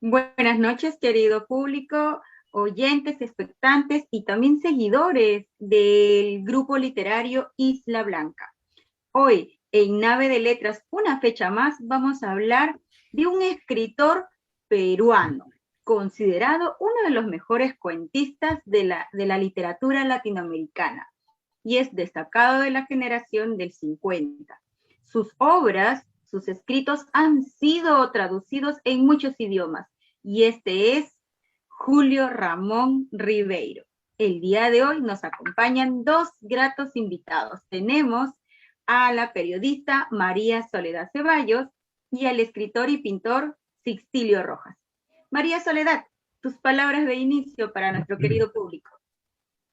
Buenas noches, querido público, oyentes, expectantes y también seguidores del grupo literario Isla Blanca. Hoy, en Nave de Letras, una fecha más, vamos a hablar de un escritor peruano, considerado uno de los mejores cuentistas de la literatura latinoamericana y es destacado de la generación del 50. Sus obras, sus escritos han sido traducidos en muchos idiomas y este es Julio Ramón Ribeiro. El día de hoy nos acompañan dos gratos invitados. Tenemos a la periodista María Soledad Ceballos y al escritor y pintor Sixtilio Rojas. María Soledad, tus palabras de inicio para nuestro querido público.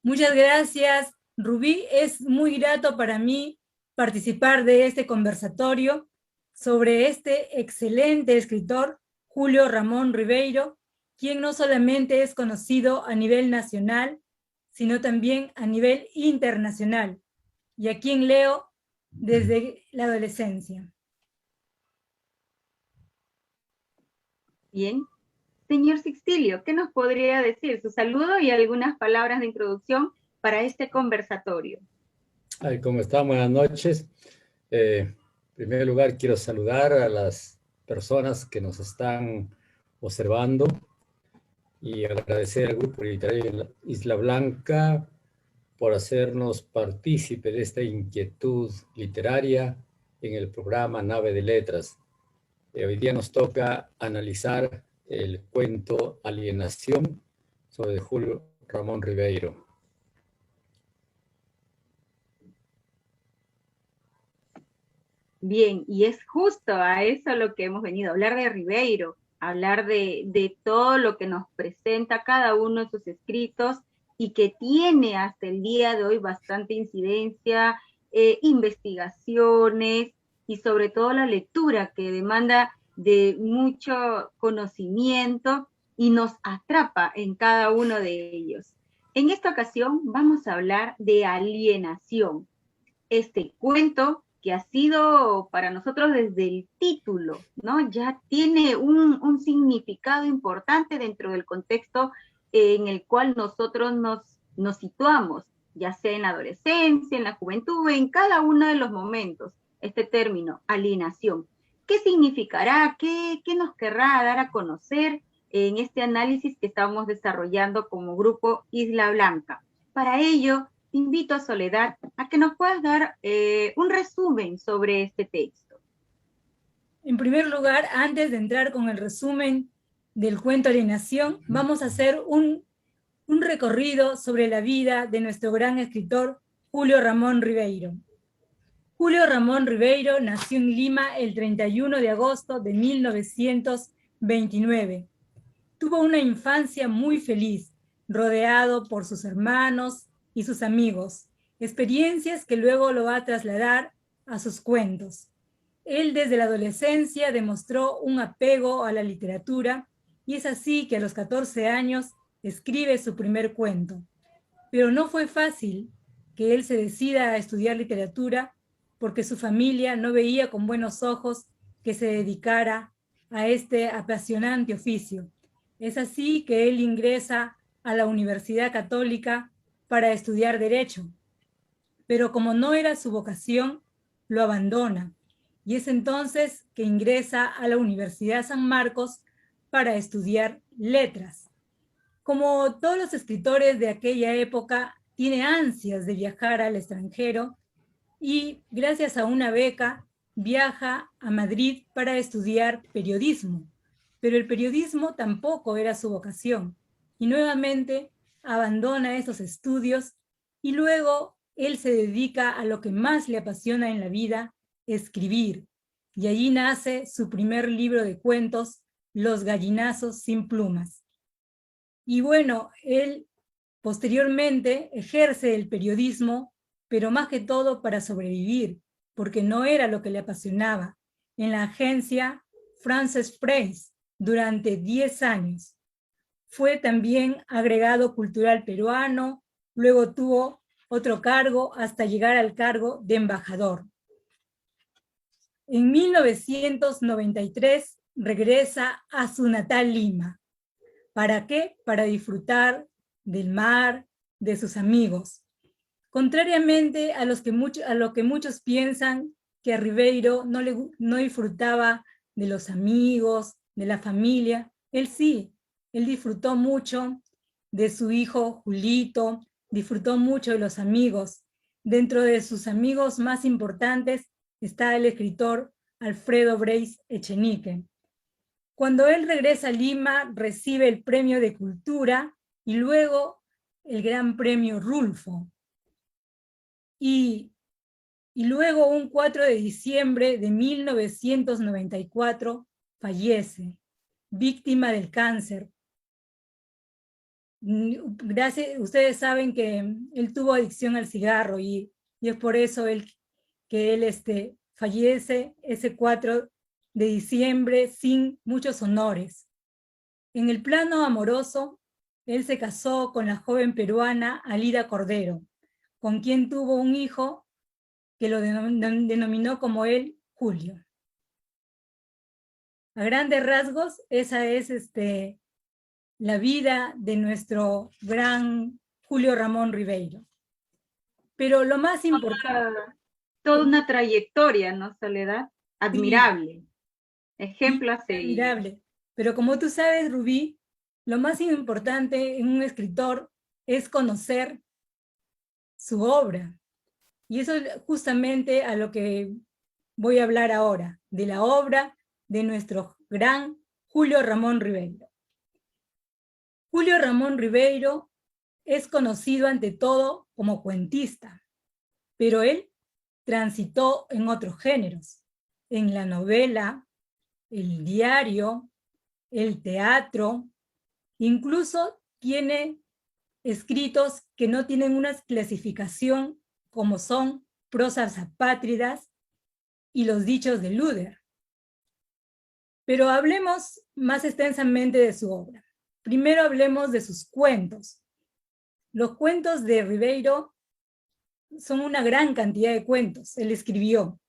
Muchas gracias, Rubí. Es muy grato para mí participar de este conversatorio sobre este excelente escritor, Julio Ramón Ribeiro, quien no solamente es conocido a nivel nacional, sino también a nivel internacional, y a quien leo desde la adolescencia. Bien. Señor Sixtilio, ¿qué nos podría decir? Su saludo y algunas palabras de introducción para este conversatorio. Ay, ¿cómo están? Buenas noches. En primer lugar, quiero saludar a las personas que nos están observando y agradecer al Grupo Literario Isla Blanca por hacernos partícipe de esta inquietud literaria en el programa Nave de Letras. Hoy día nos toca analizar el cuento Alienación sobre Julio Ramón Ribeiro. Bien, y es justo a eso a lo que hemos venido, hablar de Ribeiro, hablar de todo lo que nos presenta cada uno de sus escritos y que tiene hasta el día de hoy bastante incidencia, investigaciones y sobre todo la lectura que demanda de mucho conocimiento y nos atrapa en cada uno de ellos. En esta ocasión vamos a hablar de Alienación, este cuento que ha sido para nosotros desde el título, ¿no? Ya tiene un significado importante dentro del contexto en el cual nosotros nos situamos, ya sea en la adolescencia, en la juventud, en cada uno de los momentos. Este término, alienación. ¿Qué significará? ¿Qué nos querrá dar a conocer en este análisis que estamos desarrollando como grupo Isla Blanca? Para ello, te invito a Soledad a que nos puedas dar un resumen sobre este texto. En primer lugar, antes de entrar con el resumen del cuento Alienación, vamos a hacer un recorrido sobre la vida de nuestro gran escritor Julio Ramón Ribeiro. Julio Ramón Ribeiro nació en Lima el 31 de agosto de 1929. Tuvo una infancia muy feliz, rodeado por sus hermanos y sus amigos, experiencias que luego lo va a trasladar a sus cuentos. Él desde la adolescencia demostró un apego a la literatura y es así que a los 14 años escribe su primer cuento. Pero no fue fácil que él se decida a estudiar literatura porque su familia no veía con buenos ojos que se dedicara a este apasionante oficio. Es así que él ingresa a la Universidad Católica para estudiar Derecho, pero como no era su vocación, lo abandona, y es entonces que ingresa a la Universidad San Marcos para estudiar Letras. Como todos los escritores de aquella época, tiene ansias de viajar al extranjero y gracias a una beca viaja a Madrid para estudiar periodismo. Pero el periodismo tampoco era su vocación y nuevamente abandona esos estudios y luego él se dedica a lo que más le apasiona en la vida, escribir. Y allí nace su primer libro de cuentos, Los gallinazos sin plumas. Y bueno, él posteriormente ejerce el periodismo, pero más que todo para sobrevivir, porque no era lo que le apasionaba, en la agencia Frances Price durante 10 años. Fue también agregado cultural peruano, luego tuvo otro cargo hasta llegar al cargo de embajador. En 1993 regresa a su natal Lima. ¿Para qué? Para disfrutar del mar, de sus amigos. Contrariamente a lo que muchos piensan, que a Ribeiro no disfrutaba de los amigos, de la familia, él sí, él disfrutó mucho de su hijo Julito, disfrutó mucho de los amigos. Dentro de sus amigos más importantes está el escritor Alfredo Breis Echenique. Cuando él regresa a Lima, recibe el Premio de Cultura y luego el Gran Premio Rulfo. Y luego un 4 de diciembre de 1994 fallece, víctima del cáncer. Ustedes saben que él tuvo adicción al cigarro y es por eso que él fallece ese 4 de diciembre sin muchos honores. En el plano amoroso, él se casó con la joven peruana Alida Cordero, con quien tuvo un hijo que lo denominó como él Julio. A grandes rasgos, esa es la vida de nuestro gran Julio Ramón Ribeiro. Pero lo más importante... Toda una trayectoria, ¿no, Soledad? Admirable. Sí. Ejemplo a seguir. Admirable. Pero como tú sabes, Rubí, lo más importante en un escritor es conocer su obra. Y eso es justamente a lo que voy a hablar ahora, de la obra de nuestro gran Julio Ramón Ribeiro. Julio Ramón Ribeiro es conocido ante todo como cuentista, pero él transitó en otros géneros, en la novela, el diario, el teatro, incluso tiene escritos que no tienen una clasificación como son prosas apátridas y los dichos de Luder. Pero hablemos más extensamente de su obra. Primero hablemos de sus cuentos. Los cuentos de Ribeiro son una gran cantidad de cuentos, él escribió.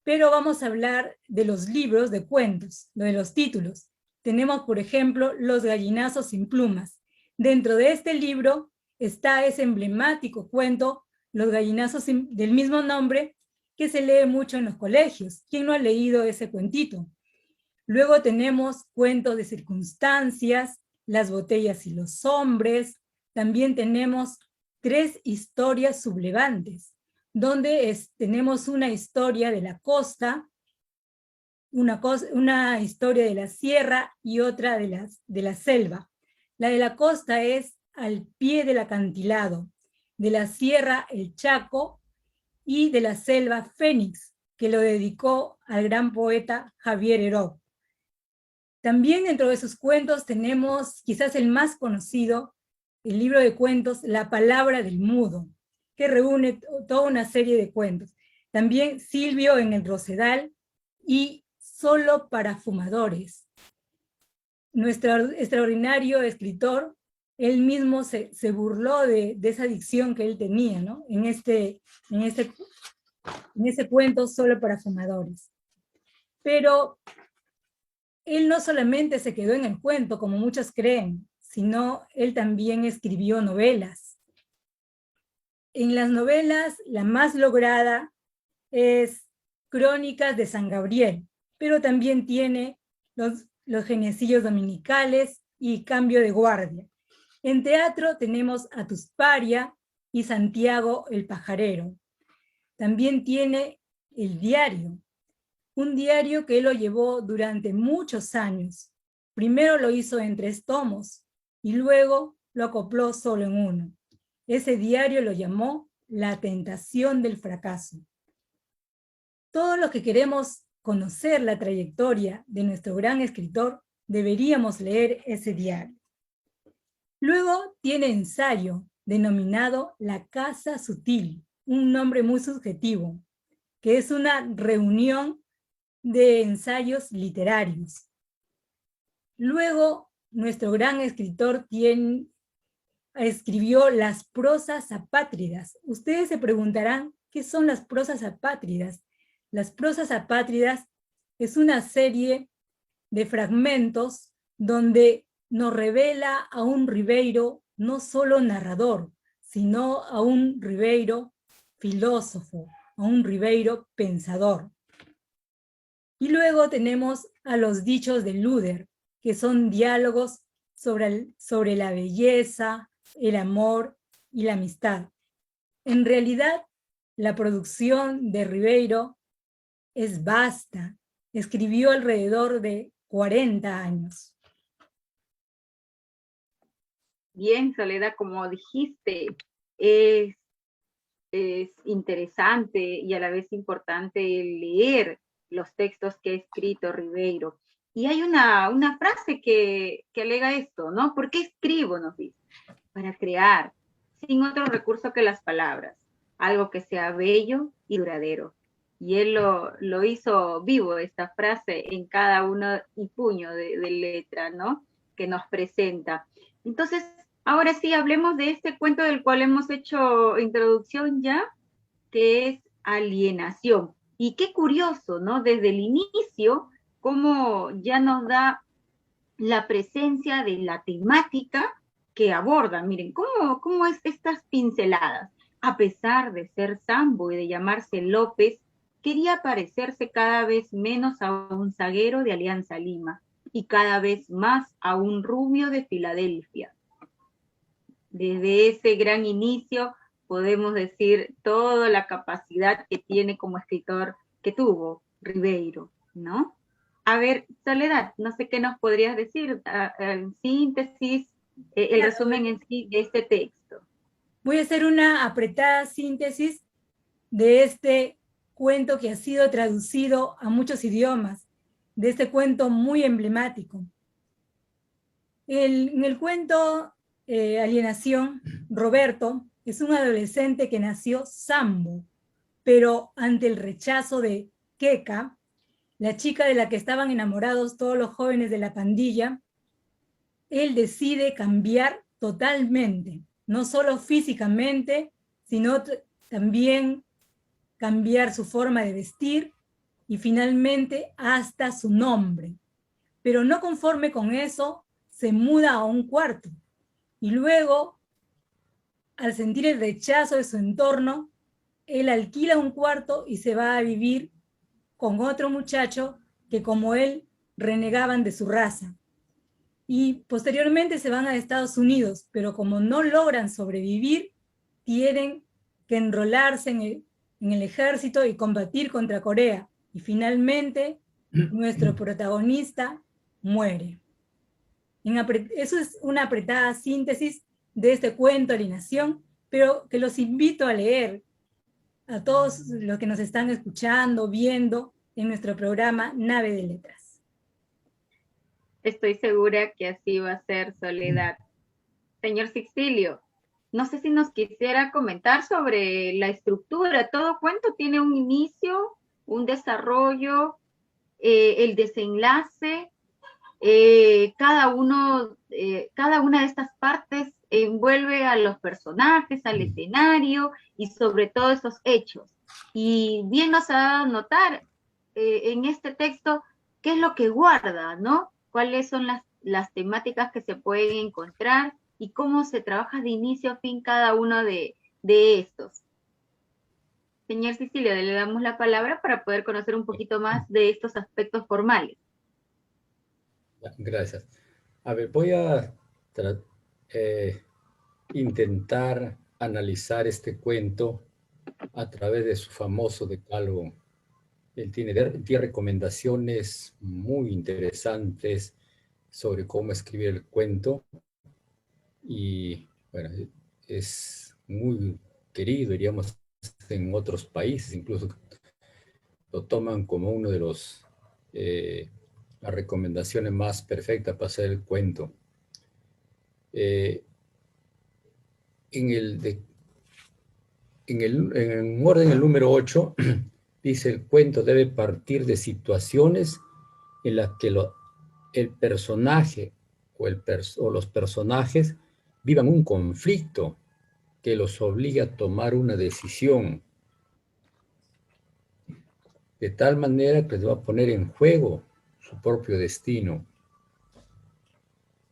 Pero vamos a hablar de los libros de cuentos, de los títulos. Tenemos, por ejemplo, Los gallinazos sin plumas. Dentro de este libro está ese emblemático cuento, Los gallinazos del mismo nombre, que se lee mucho en los colegios. ¿Quién no ha leído ese cuentito? Luego tenemos cuentos de circunstancias, Las botellas y los hombres. También tenemos 3 historias sublevantes, donde tenemos una historia de la costa, una historia de la sierra y otra de la selva. La de la costa es Al pie del acantilado, de la sierra El Chaco y de la selva Fénix, que lo dedicó al gran poeta Javier Heró. También dentro de sus cuentos tenemos quizás el más conocido, el libro de cuentos La palabra del mudo, que reúne toda una serie de cuentos. También Silvio en el Rosedal y Solo para fumadores. Nuestro extraordinario escritor, él mismo se burló de esa adicción que él tenía, ¿no? En ese cuento Solo para fumadores. Pero él no solamente se quedó en el cuento, como muchos creen, sino él también escribió novelas. En las novelas, la más lograda es Crónicas de San Gabriel, pero también tiene los Geniecillos Dominicales y Cambio de Guardia. En teatro tenemos a Tusparia y Santiago el Pajarero. También tiene El Diario, un diario que él lo llevó durante muchos años. Primero lo hizo en 3 tomos y luego lo acopló solo en 1. Ese diario lo llamó La tentación del fracaso. Todos los que queremos conocer la trayectoria de nuestro gran escritor, deberíamos leer ese diario. Luego tiene ensayo, denominado La Casa Sutil, un nombre muy subjetivo, que es una reunión de ensayos literarios. Luego, nuestro gran escritor escribió Las prosas apátridas. Ustedes se preguntarán, ¿qué son las prosas apátridas? Las prosas apátridas es una serie de fragmentos donde nos revela a un Ribeiro no solo narrador, sino a un Ribeiro filósofo, a un Ribeiro pensador. Y luego tenemos a los dichos de Luder, que son diálogos sobre la belleza, el amor y la amistad. En realidad, la producción de Ribeiro es vasta. Escribió alrededor de 40 años. Bien, Soledad, como dijiste, es interesante y a la vez importante leer los textos que ha escrito Ribeiro. Y hay una frase que alega esto, ¿no? ¿Por qué escribo? Nos dice. Para crear, sin otro recurso que las palabras, algo que sea bello y duradero. Y él lo hizo vivo, esta frase, en cada uno y puño de letra, ¿no? Que nos presenta. Entonces, ahora sí, hablemos de este cuento del cual hemos hecho introducción ya, que es Alienación. Y qué curioso, ¿no? Desde el inicio, cómo ya nos da la presencia de la temática que aborda. Miren, ¿cómo es estas pinceladas? A pesar de ser Sambo y de llamarse López, quería parecerse cada vez menos a un zaguero de Alianza Lima y cada vez más a un rubio de Filadelfia. Desde ese gran inicio podemos decir toda la capacidad que tiene como escritor que tuvo Ribeiro, ¿no? A ver, Soledad, no sé qué nos podrías decir, en síntesis, el resumen en sí de este texto. Voy a hacer una apretada síntesis de este cuento que ha sido traducido a muchos idiomas, de este cuento muy emblemático. En el cuento Alienación, Roberto es un adolescente que nació Sambo, pero ante el rechazo de Keka, la chica de la que estaban enamorados todos los jóvenes de la pandilla, él decide cambiar totalmente, no solo físicamente, sino también cambiar su forma de vestir y finalmente hasta su nombre. Pero no conforme con eso, se muda a un cuarto y luego, al sentir el rechazo de su entorno, él alquila un cuarto y se va a vivir con otro muchacho que, como él, renegaban de su raza. Y posteriormente se van a Estados Unidos, pero como no logran sobrevivir, tienen que enrolarse en el ejército y combatir contra Corea. Y finalmente, nuestro protagonista muere. Eso es una apretada síntesis de este cuento Alienación, pero que los invito a leer a todos los que nos están escuchando, viendo en nuestro programa Nave de Letras. Estoy segura que así va a ser, Soledad. Señor Sixtilio, no sé si nos quisiera comentar sobre la estructura. Todo cuento tiene un inicio, un desarrollo, el desenlace. Cada una de estas partes envuelve a los personajes, al escenario y sobre todo esos hechos. Y bien nos ha dado a notar en este texto qué es lo que guarda, ¿no? Cuáles son las temáticas que se pueden encontrar y cómo se trabaja de inicio a fin cada uno de estos. Señor Sicilio, le damos la palabra para poder conocer un poquito más de estos aspectos formales. Gracias. A ver, voy a intentar analizar este cuento a través de su famoso decálogo. Él tiene recomendaciones muy interesantes sobre cómo escribir el cuento y, bueno, es muy querido, diríamos, en otros países, incluso lo toman como uno de las recomendaciones más perfectas para hacer el cuento. En orden el número 8, dice: el cuento debe partir de situaciones en las que el personaje o los personajes vivan un conflicto que los obliga a tomar una decisión, de tal manera que les va a poner en juego su propio destino.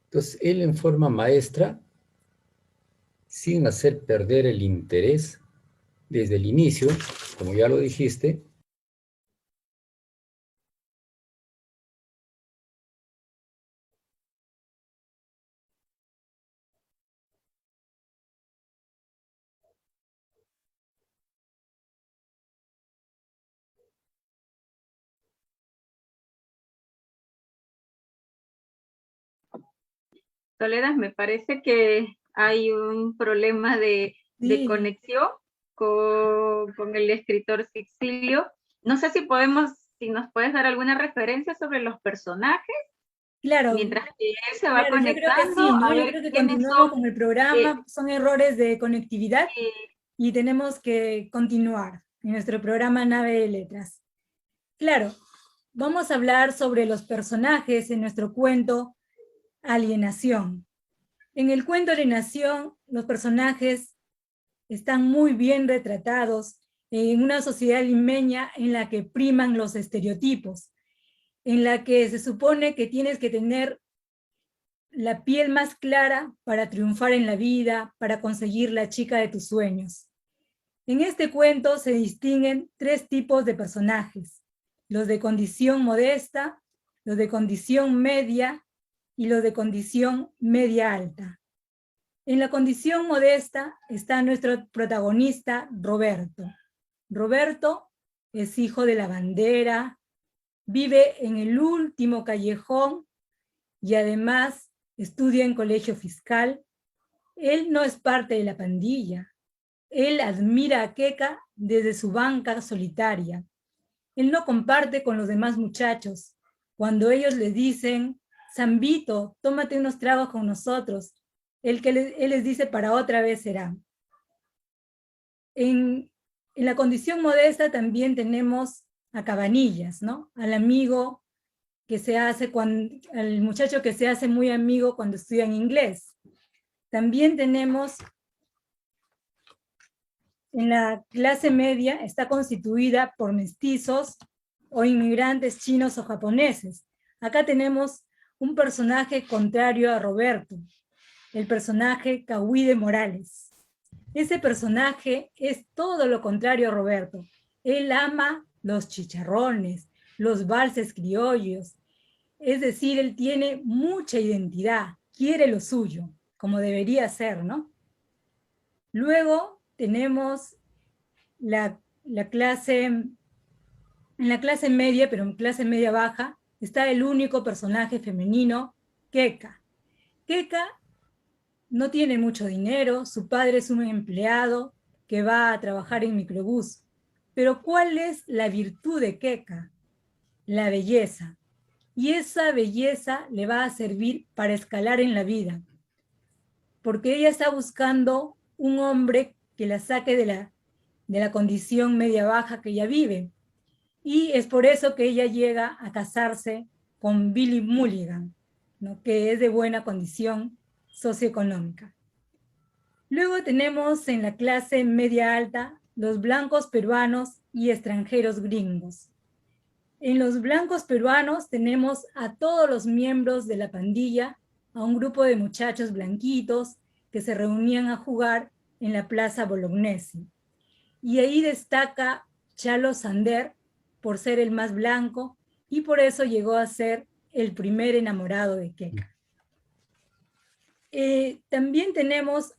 Entonces, él en forma maestra, sin hacer perder el interés desde el inicio, como ya lo dijiste, Soledad, me parece que hay un problema de Sí, conexión con el escritor Sixilio. No sé si podemos, si nos puedes dar alguna referencia sobre los personajes, claro, mientras que él se va claro, yo creo que conectando, sí, ¿no? a Yo ver creo que quiénes continuemos son. con el eh, programa. Son errores de conectividad eh, y tenemos que continuar en nuestro programa Nave de Letras. Claro, vamos a hablar sobre los personajes en nuestro cuento Alienación. En el cuento Alienación, los personajes están muy bien retratados en una sociedad limeña en la que priman los estereotipos, en la que se supone que tienes que tener la piel más clara para triunfar en la vida, para conseguir la chica de tus sueños. En este cuento se distinguen tres tipos de personajes: los de condición modesta, los de condición media y los de condición media alta. En la condición modesta está nuestro protagonista Roberto. Roberto es hijo de la bandera, vive en el último callejón y además estudia en colegio fiscal. Él no es parte de la pandilla. Él admira a Keka desde su banca solitaria. Él no comparte con los demás muchachos. Cuando ellos le dicen, Zambito, tómate unos tragos con nosotros, él les dice, para otra vez será. En la condición modesta también tenemos a Cabanillas, ¿no? Al amigo que se hace, al muchacho que se hace muy amigo cuando estudia en inglés. También tenemos en la clase media, está constituida por mestizos o inmigrantes chinos o japoneses. Acá tenemos un personaje contrario a Roberto, el personaje Cahuide Morales. Ese personaje es todo lo contrario a Roberto. Él ama los chicharrones, los valses criollos, es decir, él tiene mucha identidad, quiere lo suyo, como debería ser, ¿no? Luego tenemos la clase, en la clase media, pero en clase media baja, está el único personaje femenino, Keka. Keka no tiene mucho dinero, su padre es un empleado que va a trabajar en microbús. Pero ¿cuál es la virtud de Keka? La belleza. Y esa belleza le va a servir para escalar en la vida, porque ella está buscando un hombre que la saque de la condición media baja que ella vive. Y es por eso que ella llega a casarse con Billy Mulligan, ¿no? Que es de buena condición socioeconómica. Luego tenemos en la clase media alta los blancos peruanos y extranjeros gringos. En los blancos peruanos tenemos a todos los miembros de la pandilla, a un grupo de muchachos blanquitos que se reunían a jugar en la Plaza Bolognesi. Y ahí destaca Chalo Sander por ser el más blanco y por eso llegó a ser el primer enamorado de Keka. También tenemos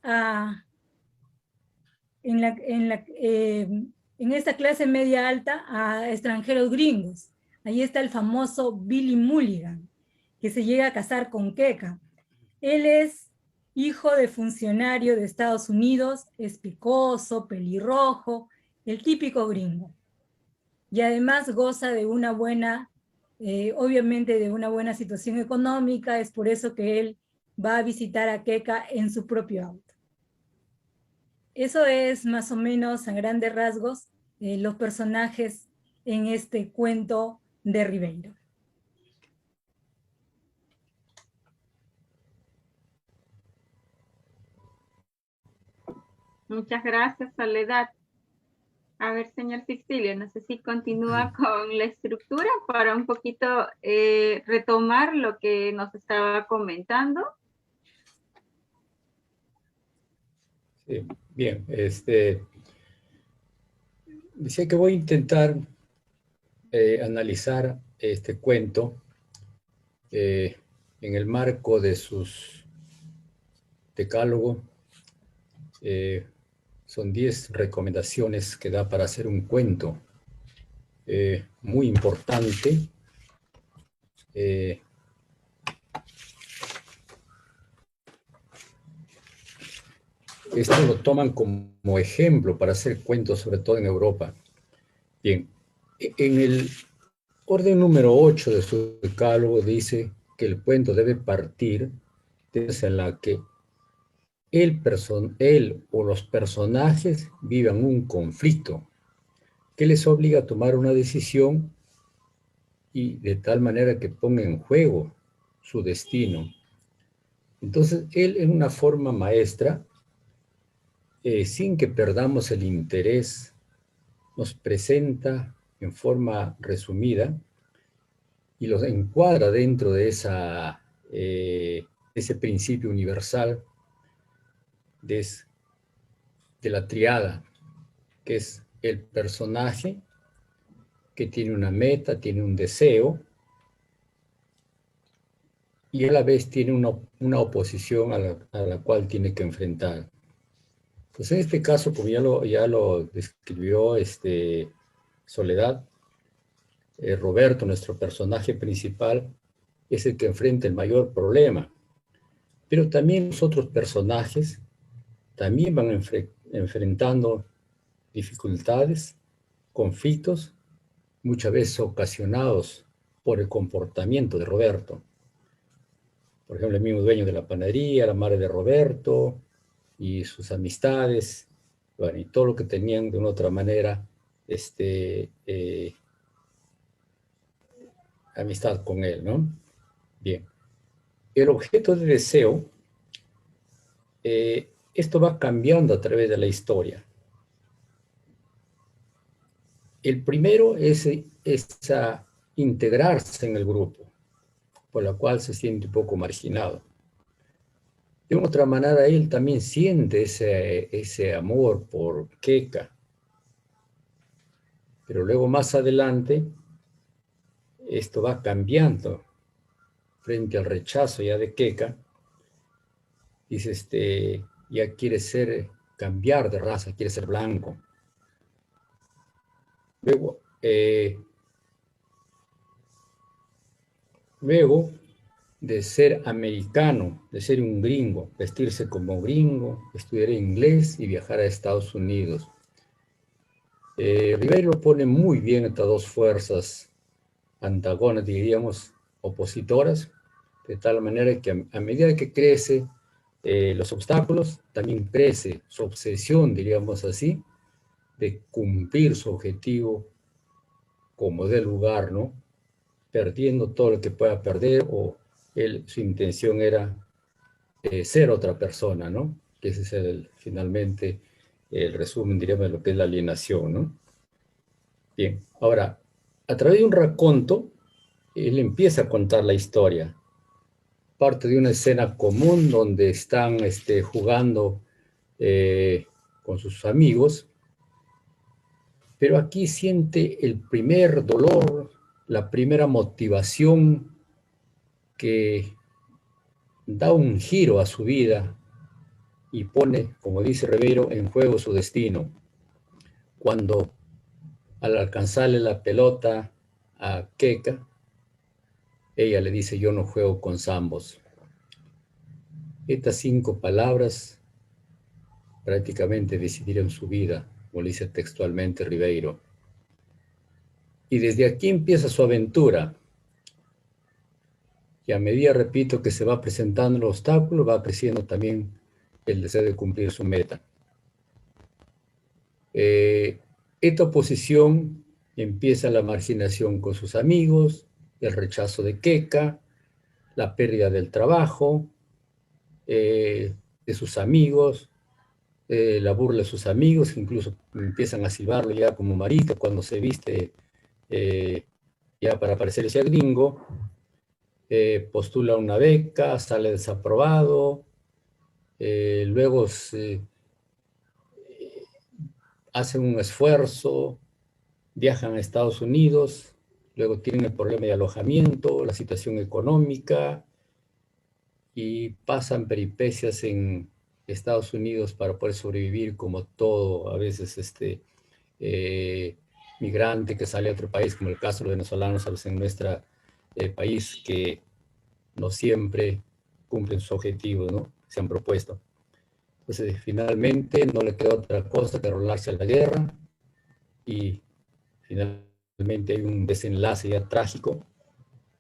en esta clase media alta a extranjeros gringos. Ahí está el famoso Billy Mulligan, que se llega a casar con Keka. Él es hijo de funcionario de Estados Unidos, es picoso, pelirrojo, el típico gringo. Y además goza de una buena, obviamente de una buena situación económica, es por eso que él va a visitar a Keka en su propio auto. Eso es más o menos a grandes rasgos los personajes en este cuento de Ribeiro. Muchas gracias, Soledad. A ver, señor Sixtilio, no sé si continúa con la estructura para un poquito retomar lo que nos estaba comentando. Sí, bien, decía que voy a intentar analizar este cuento en el marco de sus decálogo. Son 10 recomendaciones que da para hacer un cuento muy importante. Esto lo toman como ejemplo para hacer cuentos, sobre todo en Europa. Bien, en el orden número 8 de su decálogo dice que el cuento debe partir desde la que él o los personajes vivan un conflicto que les obliga a tomar una decisión y de tal manera que ponga en juego su destino. Entonces, él en una forma maestra, sin que perdamos el interés, nos presenta en forma resumida y los encuadra dentro de ese principio universal de la triada, que es el personaje que tiene una meta, tiene un deseo, y a la vez tiene una oposición a la cual tiene que enfrentar. Pues en este caso, como ya lo describió Soledad, Roberto, nuestro personaje principal, es el que enfrenta el mayor problema. Pero también los otros personajes también van enfrentando dificultades, conflictos, muchas veces ocasionados por el comportamiento de Roberto. Por ejemplo, el mismo dueño de la panadería, la madre de Roberto y sus amistades, bueno, y todo lo que tenían de una otra manera amistad con él, ¿no? Bien. El objeto de deseo, esto va cambiando a través de la historia. El primero es a integrarse en el grupo, por la cual se siente un poco marginado. De una otra manera, él también siente ese amor por Keka. Pero luego más adelante, esto va cambiando frente al rechazo ya de Keka. Dice, ya quiere cambiar de raza, quiere ser blanco. Luego de ser americano, de ser un gringo, vestirse como gringo, estudiar inglés y viajar a Estados Unidos. Ribeiro pone muy bien estas dos fuerzas antagónicas, diríamos, opositoras, de tal manera que a medida que crece los obstáculos, también crece su obsesión, diríamos así, de cumplir su objetivo como de lugar, ¿no? Perdiendo todo lo que pueda perder, o su intención era ser otra persona, ¿no? Que ese es finalmente el resumen, diríamos, de lo que es la alienación, ¿no? Bien, ahora, a través de un raconto, él empieza a contar la historia. Parte de una escena común donde están jugando con sus amigos, pero aquí siente el primer dolor, la primera motivación que da un giro a su vida y pone, como dice Ribeiro, en juego su destino. Cuando al alcanzarle la pelota a Keka, ella le dice: yo no juego con zambos. Estas 5 palabras prácticamente decidieron su vida, como dice textualmente Ribeiro. Y desde aquí empieza su aventura. Y a medida, repito, que se va presentando el obstáculo, va creciendo también el deseo de cumplir su meta. Esta oposición empieza la marginación con sus amigos, el rechazo de Keka, la pérdida del trabajo, de sus amigos, la burla de sus amigos, que incluso empiezan a silbarlo ya como marica cuando se viste ya para parecerse a gringo, postula una beca, sale desaprobado, luego hacen un esfuerzo, viajan a Estados Unidos, luego tienen el problema de alojamiento, la situación económica, y pasan peripecias en Estados Unidos para poder sobrevivir como todo, a veces migrante que sale a otro país, como el caso de los venezolanos a veces en nuestro país, que no siempre cumplen sus objetivos, ¿no? Se han propuesto. Entonces, finalmente no le queda otra cosa que enrolarse a la guerra y finalmente hay un desenlace ya trágico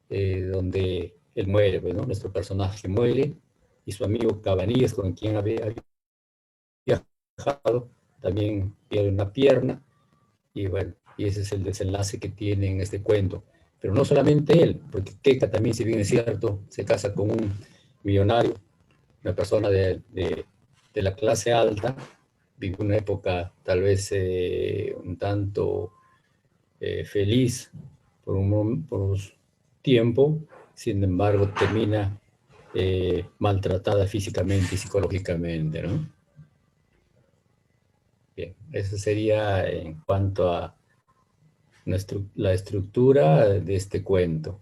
donde él muere, ¿no? Nuestro personaje muere y su amigo Cabanillas, con quien había viajado, también pierde una pierna y bueno, y ese es el desenlace que tiene en este cuento. Pero no solamente él, porque Queca también, si bien es cierto, se casa con un millonario, una persona de la clase alta, vive una época tal vez un tanto feliz por un tiempo, sin embargo termina maltratada físicamente y psicológicamente, ¿no? Bien, eso sería en cuanto a la estructura de este cuento.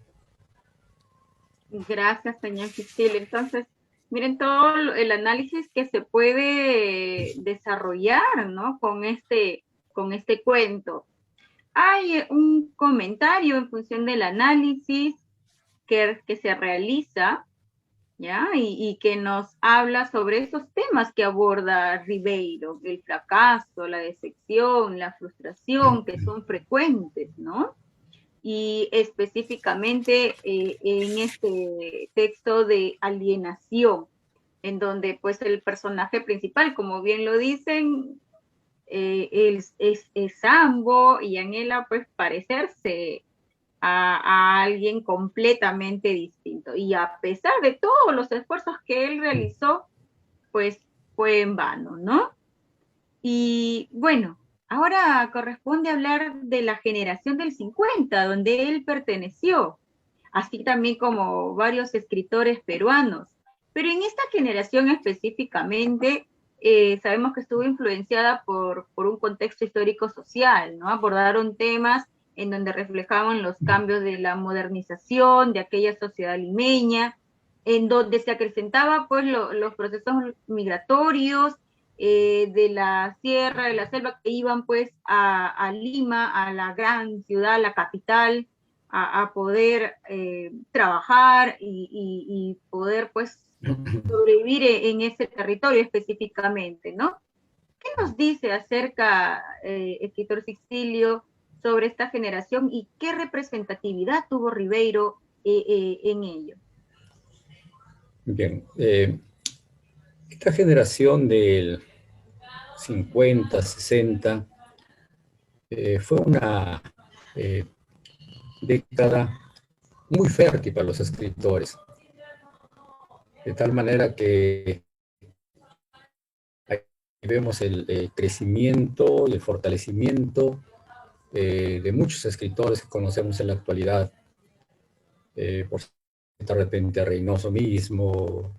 Gracias, señor Cristil. Entonces, miren todo el análisis que se puede desarrollar, ¿no? Con este cuento. Hay un comentario en función del análisis que se realiza, ¿ya? Y que nos habla sobre esos temas que aborda Ribeiro, el fracaso, la decepción, la frustración, que son frecuentes, ¿no? Y específicamente en este texto de alienación, en donde pues el personaje principal, como bien lo dicen, es Sambo y anhela pues parecerse a alguien completamente distinto. Y a pesar de todos los esfuerzos que él realizó, pues fue en vano, ¿no? Y bueno, ahora corresponde hablar de la generación del 50, donde él perteneció, así también como varios escritores peruanos. Pero en esta generación específicamente, sabemos que estuvo influenciada por un contexto histórico-social, ¿no? Abordaron temas en donde reflejaban los cambios de la modernización de aquella sociedad limeña, en donde se acrecentaba pues los procesos migratorios de la sierra, de la selva, que iban pues a Lima, a la gran ciudad, la capital, a poder trabajar y poder pues sobrevivir en ese territorio específicamente, ¿no? ¿Qué nos dice acerca, escritor Sixtilio, sobre esta generación y qué representatividad tuvo Ribeiro en ello? Bien, esta generación del 50, 60 fue una década muy fértil para los escritores, de tal manera que ahí vemos el crecimiento y el fortalecimiento de muchos escritores que conocemos en la actualidad, por de repente a Reynoso mismo,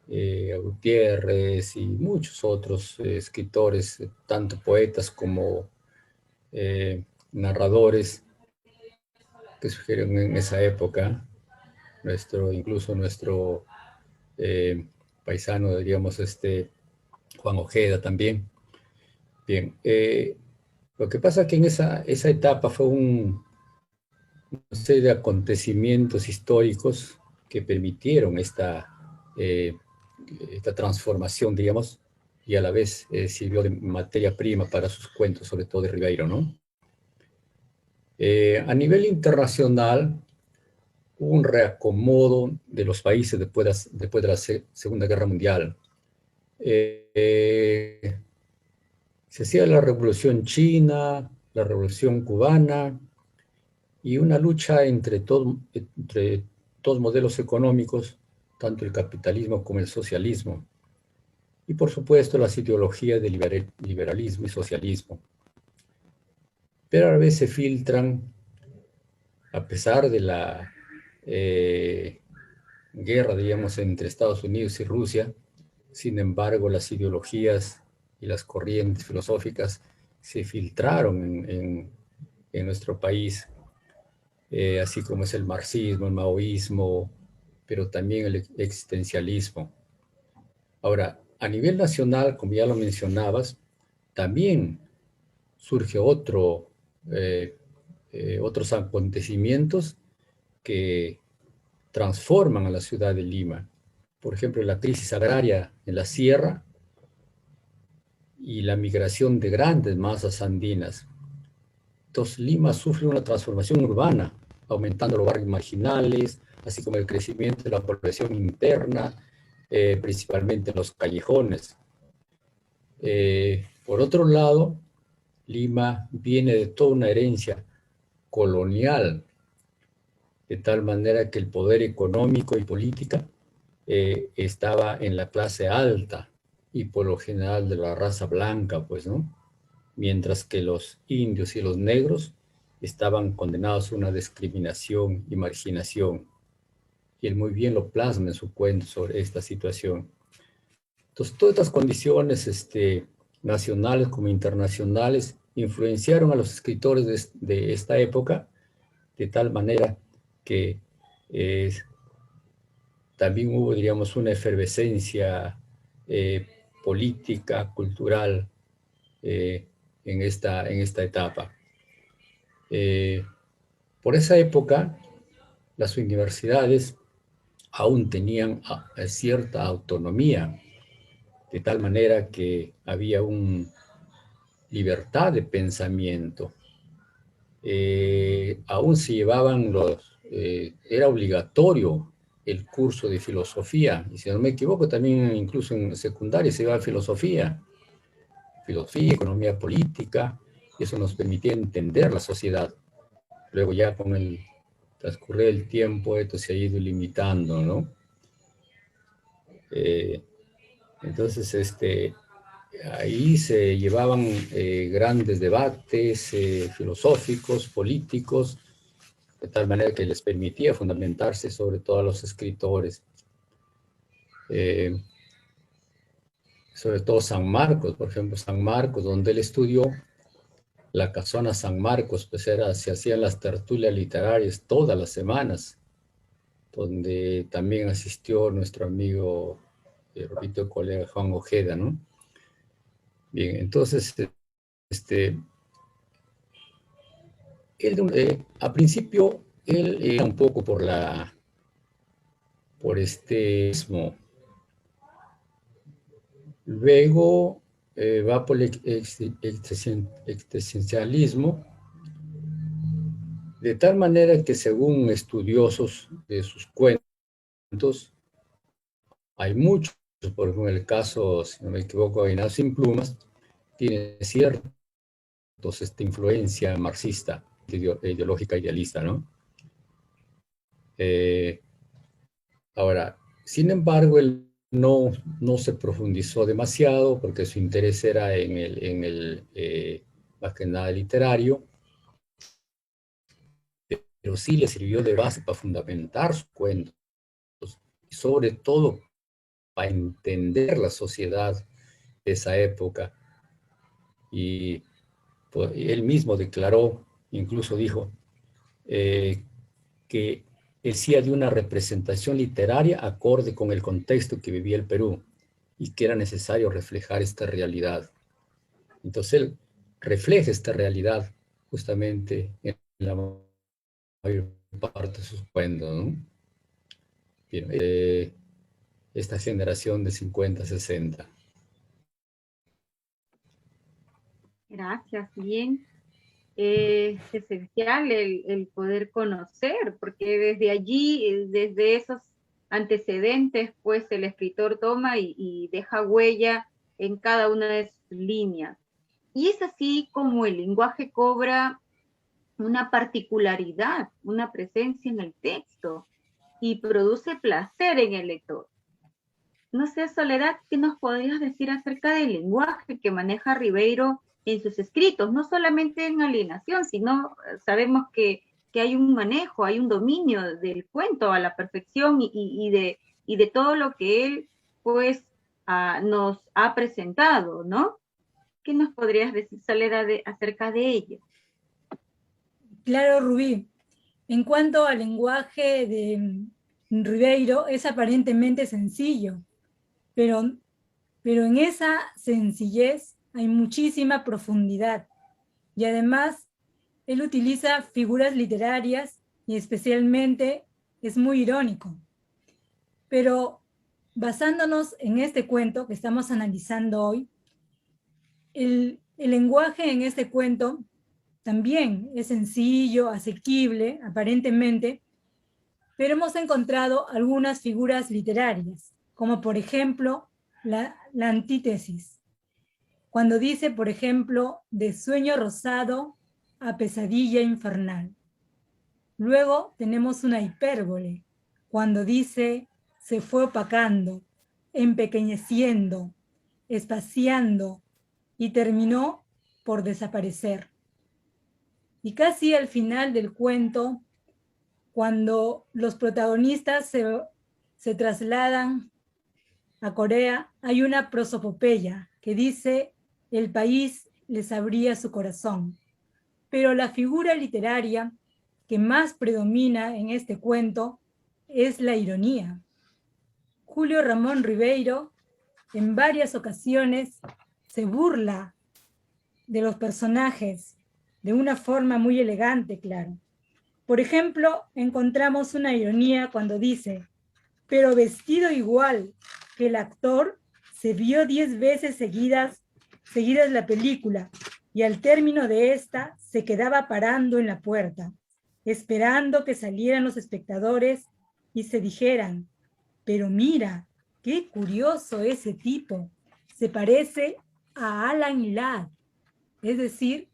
a Gutiérrez y muchos otros escritores, tanto poetas como narradores que surgieron en esa época, incluso nuestro paisano, diríamos, Juan Ojeda también. Bien, lo que pasa es que en esa etapa fue una serie de acontecimientos históricos que permitieron esta transformación, digamos, y a la vez sirvió de materia prima para sus cuentos, sobre todo de Ribeiro, ¿no? A nivel internacional, hubo un reacomodo de los países después de la Segunda Guerra Mundial. Se hacía la Revolución China, la Revolución Cubana, y una lucha entre dos modelos económicos, tanto el capitalismo como el socialismo. y por supuesto las ideologías de liberalismo y socialismo. Pero a la vez se filtran, a pesar de la guerra, digamos, entre Estados Unidos y Rusia. Sin embargo, las ideologías y las corrientes filosóficas se filtraron en nuestro país, así como es el marxismo, el maoísmo, pero también el existencialismo. Ahora, a nivel nacional, como ya lo mencionabas, también surge otros acontecimientos que transforman a la ciudad de Lima. Por ejemplo, la crisis agraria en la sierra y la migración de grandes masas andinas. Entonces, Lima sufre una transformación urbana, aumentando los barrios marginales, así como el crecimiento de la población interna, principalmente en los callejones. Por otro lado, Lima viene de toda una herencia colonial, de tal manera que el poder económico y política estaba en la clase alta y por lo general de la raza blanca, pues, ¿no? Mientras que los indios y los negros estaban condenados a una discriminación y marginación. Y él muy bien lo plasma en su cuento sobre esta situación. Entonces, todas estas condiciones nacionales como internacionales influenciaron a los escritores de esta época de tal manera que también hubo, diríamos, una efervescencia política, cultural en esta etapa. Por esa época, las universidades aún tenían cierta autonomía, de tal manera que había una libertad de pensamiento. Aún se llevaban era obligatorio el curso de filosofía, y si no me equivoco, también incluso en secundaria se llevaba filosofía, economía política, y eso nos permitía entender la sociedad. Luego ya con el transcurrir del tiempo esto se ha ido limitando, ¿no? Entonces, ahí se llevaban grandes debates filosóficos, políticos, de tal manera que les permitía fundamentarse sobre todo a los escritores. Sobre todo San Marcos, por ejemplo, San Marcos, donde él estudió, la casona San Marcos, pues se hacían las tertulias literarias todas las semanas, donde también asistió nuestro amigo, repito, colega Juan Ojeda, ¿no? Bien, entonces, él, a principio, él era un poco por mismo. Luego va por el existencialismo, de tal manera que según estudiosos de sus cuentos, hay muchos, por ejemplo, en el caso, si no me equivoco, de Ignacio Sin Plumas, tiene cierta influencia marxista, ideológica, idealista, ¿no? Ahora, sin embargo, él no se profundizó demasiado porque su interés era más que nada literario, pero sí le sirvió de base para fundamentar sus cuentos y sobre todo para entender la sociedad de esa época. Y pues, él mismo declaró, incluso dijo, que decía de una representación literaria acorde con el contexto que vivía el Perú y que era necesario reflejar esta realidad. Entonces él refleja esta realidad justamente en la mayor parte de sus cuentos, ¿no? Bien, esta generación de 50, 60. Gracias, bien. Es esencial el poder conocer, porque desde allí, desde esos antecedentes, pues el escritor toma y deja huella en cada una de sus líneas. Y es así como el lenguaje cobra una particularidad, una presencia en el texto y produce placer en el lector. No sé, Soledad, ¿qué nos podrías decir acerca del lenguaje que maneja Ribeiro en sus escritos? No solamente en Alienación, sino sabemos que hay un manejo, hay un dominio del cuento a la perfección y de todo lo que él, pues, nos ha presentado, ¿no? ¿Qué nos podrías decir, Soledad, acerca de ello? Claro, Rubí. En cuanto al lenguaje de Ribeiro, es aparentemente sencillo, pero, pero en esa sencillez hay muchísima profundidad. Y además, él utiliza figuras literarias y especialmente es muy irónico. Pero basándonos en este cuento que estamos analizando hoy, el lenguaje en este cuento también es sencillo, asequible, aparentemente, pero hemos encontrado algunas figuras literarias, como por ejemplo la antítesis, cuando dice, por ejemplo, de sueño rosado a pesadilla infernal. Luego tenemos una hipérbole, cuando dice se fue opacando, empequeñeciendo, espaciando y terminó por desaparecer. Y casi al final del cuento, cuando los protagonistas se trasladan a Corea, hay una prosopopeya que dice el país les abría su corazón. Pero la figura literaria que más predomina en este cuento es la ironía. Julio Ramón Ribeiro en varias ocasiones se burla de los personajes de una forma muy elegante, claro. Por ejemplo, encontramos una ironía cuando dice, pero vestido igual que el actor, se vio 10 veces seguidas la película y al término de esta se quedaba parando en la puerta, esperando que salieran los espectadores y se dijeran, pero mira, qué curioso ese tipo, se parece a Alan Ladd. Es decir,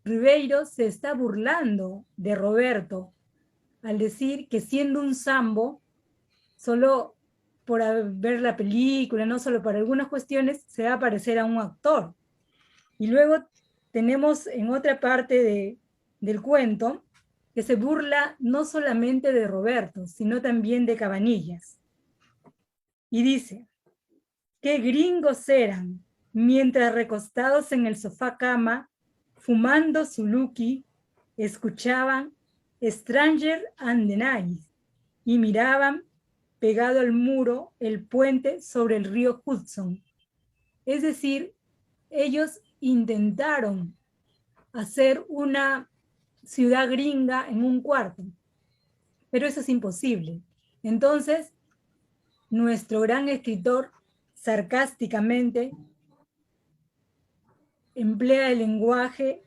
Ribeiro se está burlando de Roberto al decir que siendo un sambo, solo por ver la película, no solo para algunas cuestiones, se va a parecer a un actor. Y luego tenemos en otra parte del cuento que se burla no solamente de Roberto, sino también de Cabanillas. Y dice, qué gringos eran, mientras recostados en el sofá cama, fumando su lucky, escuchaban Stranger and the Night y miraban pegado al muro el puente sobre el río Hudson. Es decir, ellos intentaron hacer una ciudad gringa en un cuarto, pero eso es imposible. Entonces, nuestro gran escritor sarcásticamente emplea el lenguaje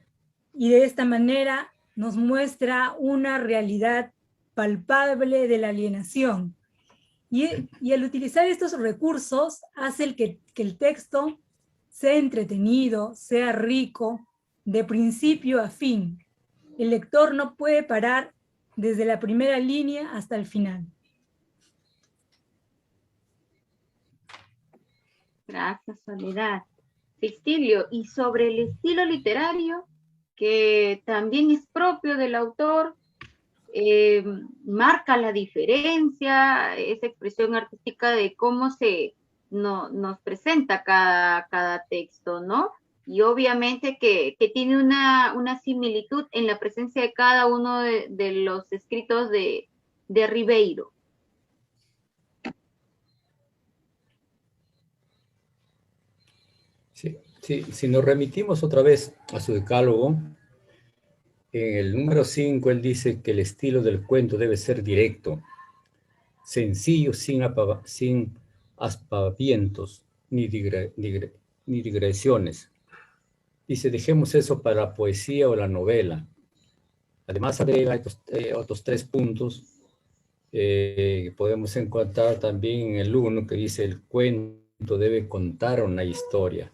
y de esta manera nos muestra una realidad palpable de la alienación. Y al utilizar estos recursos hace que el texto sea entretenido, sea rico, de principio a fin. El lector no puede parar desde la primera línea hasta el final. Gracias, Soledad. Cecilio, y sobre el estilo literario, que también es propio del autor, marca la diferencia, esa expresión artística de cómo nos presenta cada texto, ¿no? Y obviamente que tiene una similitud en la presencia de cada uno de los escritos de Ribeiro. Sí, sí, si nos remitimos otra vez a su decálogo, en el número 5 él dice que el estilo del cuento debe ser directo, sencillo, sin aspavientos ni digresiones. Dice, dejemos eso para la poesía o la novela. Además agrega otros 3 puntos que podemos encontrar también en el 1, que dice, el cuento debe contar una historia.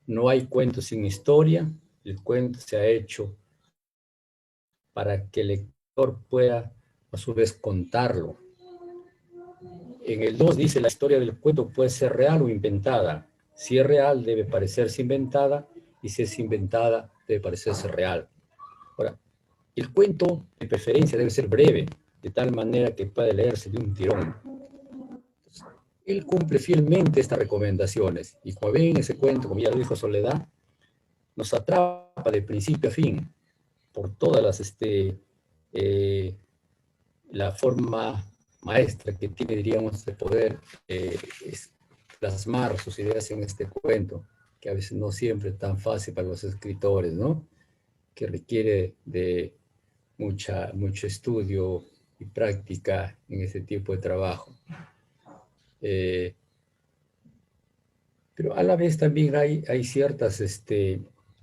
No hay cuento sin historia, el cuento se ha hecho para que el lector pueda a su vez contarlo. En el 2 dice, la historia del cuento puede ser real o inventada. Si es real, debe parecerse inventada, y si es inventada, debe parecerse real. Ahora, el cuento, de preferencia, debe ser breve, de tal manera que pueda leerse de un tirón. Él cumple fielmente estas recomendaciones, y como ven, ese cuento, como ya lo dijo Soledad, nos atrapa de principio a fin, por todas las, la forma maestra que tiene, diríamos, de poder plasmar sus ideas en este cuento, que a veces no siempre es tan fácil para los escritores, ¿no? Que requiere de mucho estudio y práctica en este tipo de trabajo. Pero a la vez también hay ciertas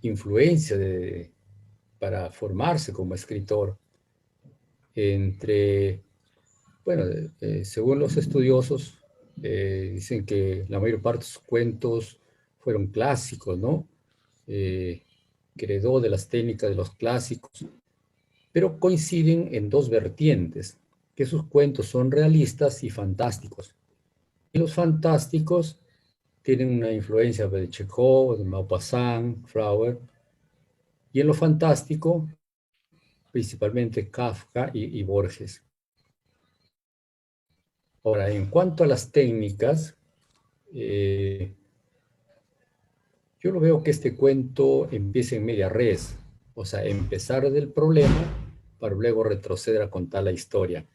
influencias para formarse como escritor entre, bueno, según los estudiosos, dicen que la mayor parte de sus cuentos fueron clásicos, ¿no? Que heredó de las técnicas de los clásicos, pero coinciden en dos vertientes, que sus cuentos son realistas y fantásticos. Y los fantásticos tienen una influencia de Chekhov, de Maupassant, Flaubert, y en lo fantástico, principalmente Kafka y Borges. Ahora, en cuanto a las técnicas, yo lo veo que este cuento empieza en media res, o sea, empezar del problema para luego retroceder a contar la historia.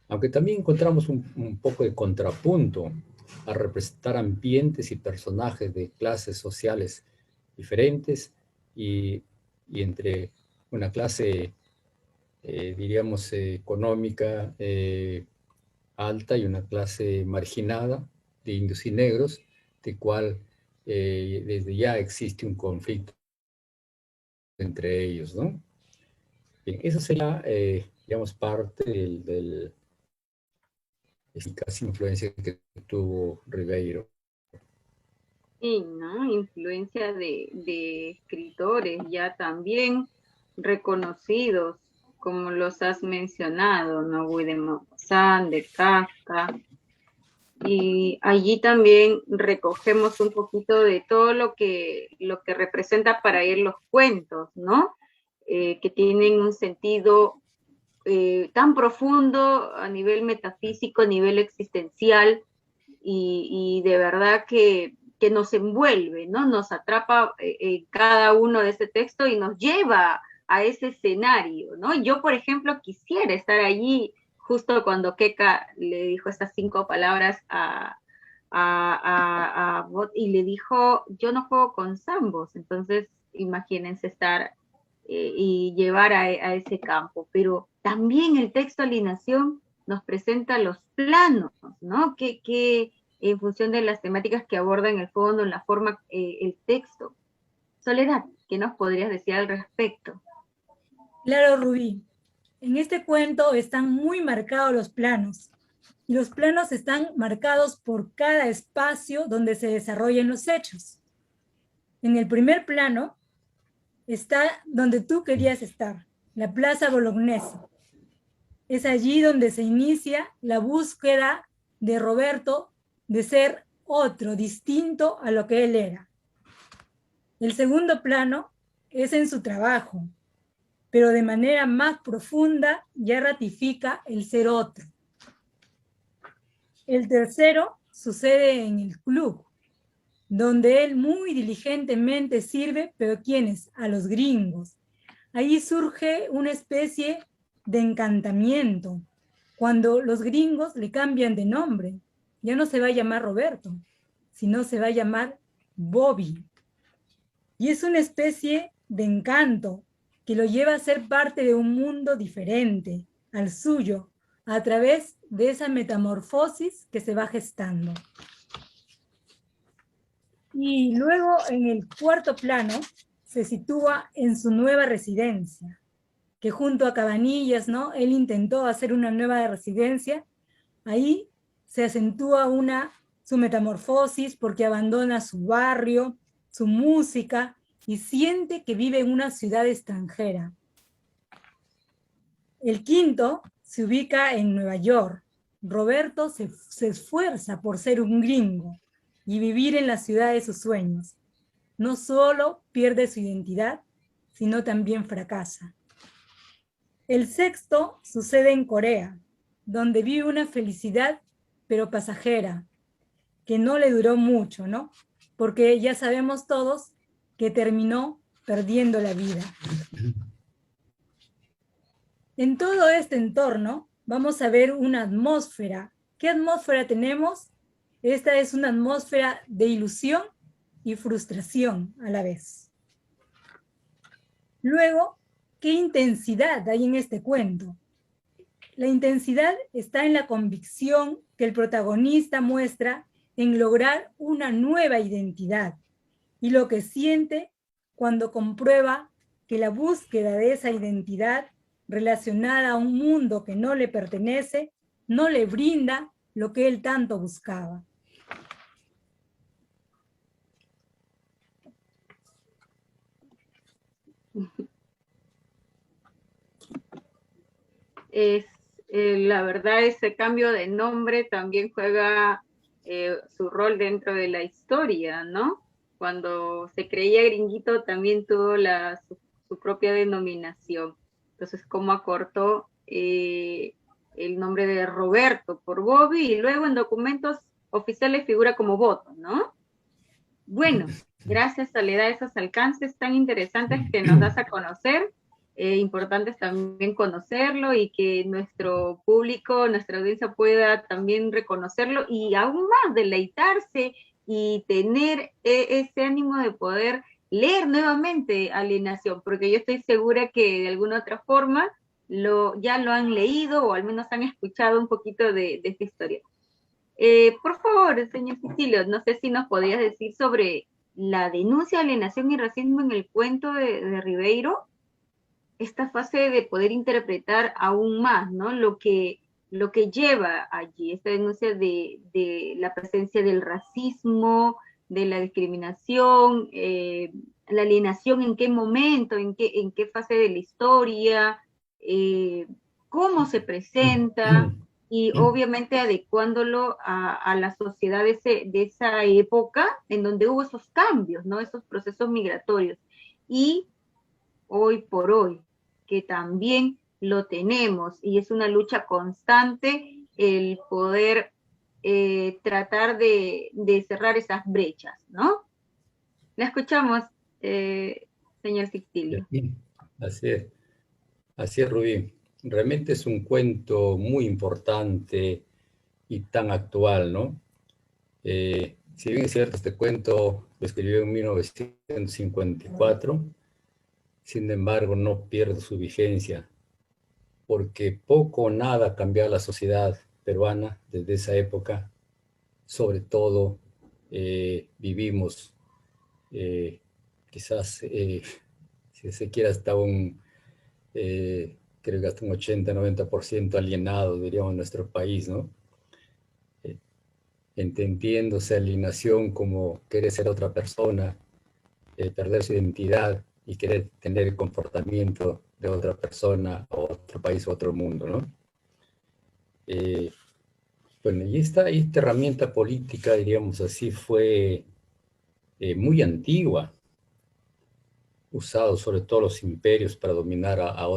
Aunque también encontramos un poco de contrapunto a representar ambientes y personajes de clases sociales diferentes y entre una clase, diríamos, económica alta y una clase marginada de indios y negros, de cual desde ya existe un conflicto entre ellos, ¿no? Bien, eso sería, digamos, parte del casi influencia que tuvo Ribeiro. Sí, ¿no? Influencia de escritores ya también reconocidos, como los has mencionado, ¿no? De Maupassant, de Kafka. Y allí también recogemos un poquito de todo lo que representa para él los cuentos, ¿no? Que tienen un sentido tan profundo a nivel metafísico, a nivel existencial, y de verdad que nos envuelve, ¿no? Nos atrapa cada uno de ese texto y nos lleva a ese escenario, ¿no? Yo, por ejemplo, quisiera estar allí justo cuando Keka le dijo estas 5 palabras a Bot y le dijo, yo no juego con zambos, entonces imagínense estar y llevar a ese campo, pero también el texto Alineación nos presenta los planos, ¿no? Que en función de las temáticas que abordan el fondo, en la forma, el texto. Soledad, ¿qué nos podrías decir al respecto? Claro, Rubí. En este cuento están muy marcados los planos. Y los planos están marcados por cada espacio donde se desarrollan los hechos. En el primer plano está donde tú querías estar, la Plaza Bolognese. Es allí donde se inicia la búsqueda de Roberto de ser otro, distinto a lo que él era. El segundo plano es en su trabajo, pero de manera más profunda ya ratifica el ser otro. El tercero sucede en el club, donde él muy diligentemente sirve, pero ¿quiénes? A los gringos. Ahí surge una especie de encantamiento, cuando los gringos le cambian de nombre. Ya no se va a llamar Roberto, sino se va a llamar Bobby. Y es una especie de encanto que lo lleva a ser parte de un mundo diferente al suyo, a través de esa metamorfosis que se va gestando. Y luego en el cuarto plano se sitúa en su nueva residencia, que junto a Cabanillas, ¿no? Él intentó hacer una nueva residencia. Ahí se acentúa su metamorfosis porque abandona su barrio, su música, y siente que vive en una ciudad extranjera. El quinto se ubica en Nueva York, Roberto se esfuerza por ser un gringo y vivir en la ciudad de sus sueños. No solo pierde su identidad, sino también fracasa. El sexto sucede en Corea, donde vive una felicidad, pero pasajera, que no le duró mucho, ¿no? Porque ya sabemos todos que terminó perdiendo la vida. En todo este entorno vamos a ver una atmósfera. ¿Qué atmósfera tenemos? Esta es una atmósfera de ilusión y frustración a la vez. Luego, ¿qué intensidad hay en este cuento? La intensidad está en la convicción que el protagonista muestra en lograr una nueva identidad y lo que siente cuando comprueba que la búsqueda de esa identidad relacionada a un mundo que no le pertenece no le brinda lo que él tanto buscaba. La verdad, ese cambio de nombre también juega su rol dentro de la historia, ¿no? Cuando se creía gringuito también tuvo su propia denominación. Entonces, cómo acortó el nombre de Roberto por Bobby y luego en documentos oficiales figura como Boto, ¿no? Bueno, gracias Soledad a esos alcances tan interesantes que nos das a conocer. Importante es también conocerlo y que nuestro público, nuestra audiencia pueda también reconocerlo y aún más deleitarse y tener ese ánimo de poder leer nuevamente Alienación, porque yo estoy segura que de alguna otra forma ya lo han leído o al menos han escuchado un poquito de esta historia. Por favor, señor Cecilio, no sé si nos podías decir sobre la denuncia de alienación y racismo en el cuento de Ribeiro, esta fase de poder interpretar aún más, ¿no? Lo que lleva allí, esta denuncia de la presencia del racismo, de la discriminación, la alienación, en qué momento, en qué fase de la historia, cómo se presenta, y obviamente adecuándolo a la sociedad de esa época en donde hubo esos cambios, ¿no? Esos procesos migratorios. Y hoy por hoy, que también lo tenemos y es una lucha constante el poder tratar de cerrar esas brechas, ¿no? La escuchamos, señor Sixtilio. Así es, Rubí. Realmente es un cuento muy importante y tan actual, ¿no? Si bien es cierto, este cuento lo escribió en 1954, sin embargo no pierde su vigencia, porque poco o nada ha cambiado la sociedad peruana desde esa época. Sobre todo vivimos quizás, si se quiere, hasta creo que hasta un 80-90% alienado, diríamos, en nuestro país, ¿no? Entendiéndose alienación como querer ser otra persona, perder su identidad y querer tener el comportamiento de otra persona, o otro país, o otro mundo, ¿no? Bueno, y esta herramienta política, diríamos así, fue muy antigua, usado sobre todo los imperios para dominar a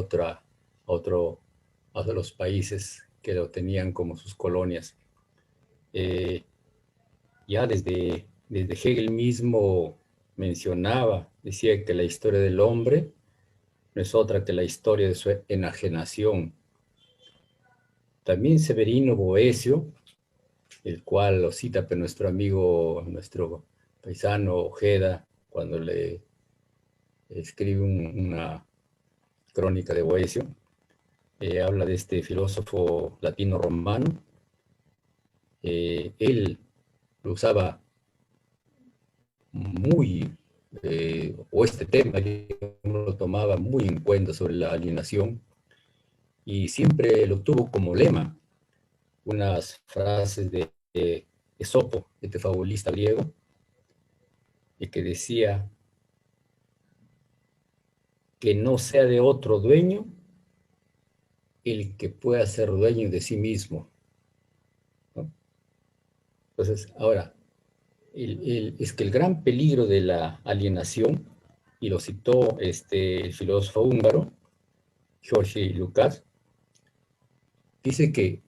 los países que lo tenían como sus colonias. Ya desde Hegel mismo mencionaba, decía que la historia del hombre no es otra que la historia de su enajenación. También Severino Boecio, el cual lo cita por nuestro amigo, nuestro paisano Ojeda, cuando le escribe una crónica de Boecio, habla de este filósofo latino-romano. Él lo usaba muy, o este tema lo tomaba muy en cuenta sobre la alienación, y siempre lo tuvo como lema, unas frases de Esopo, este fabulista griego, que decía que no sea de otro dueño el que pueda ser dueño de sí mismo. Entonces, ahora, es que el gran peligro de la alienación, y lo citó el filósofo húngaro, Georgi Lukács, dice que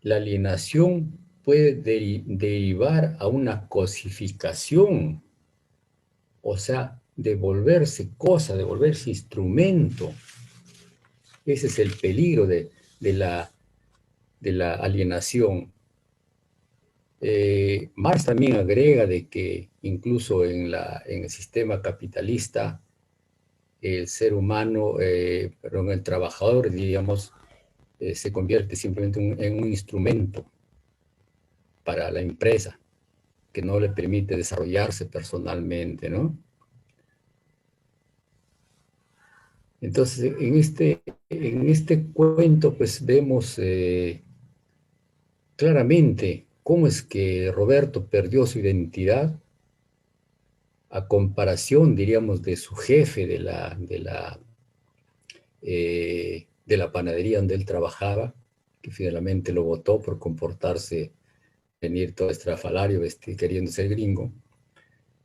la alienación puede derivar a una cosificación, o sea, devolverse cosa, devolverse instrumento. Ese es el peligro de la alienación. Marx también agrega de que incluso en el sistema capitalista, el ser humano, perdón, el trabajador, diríamos, se convierte simplemente en un instrumento para la empresa que no le permite desarrollarse personalmente, ¿no? Entonces, en este cuento, pues vemos claramente cómo es que Roberto perdió su identidad a comparación, diríamos, de su jefe de la panadería donde él trabajaba, que finalmente lo votó por comportarse, venir todo estrafalario, queriendo ser gringo.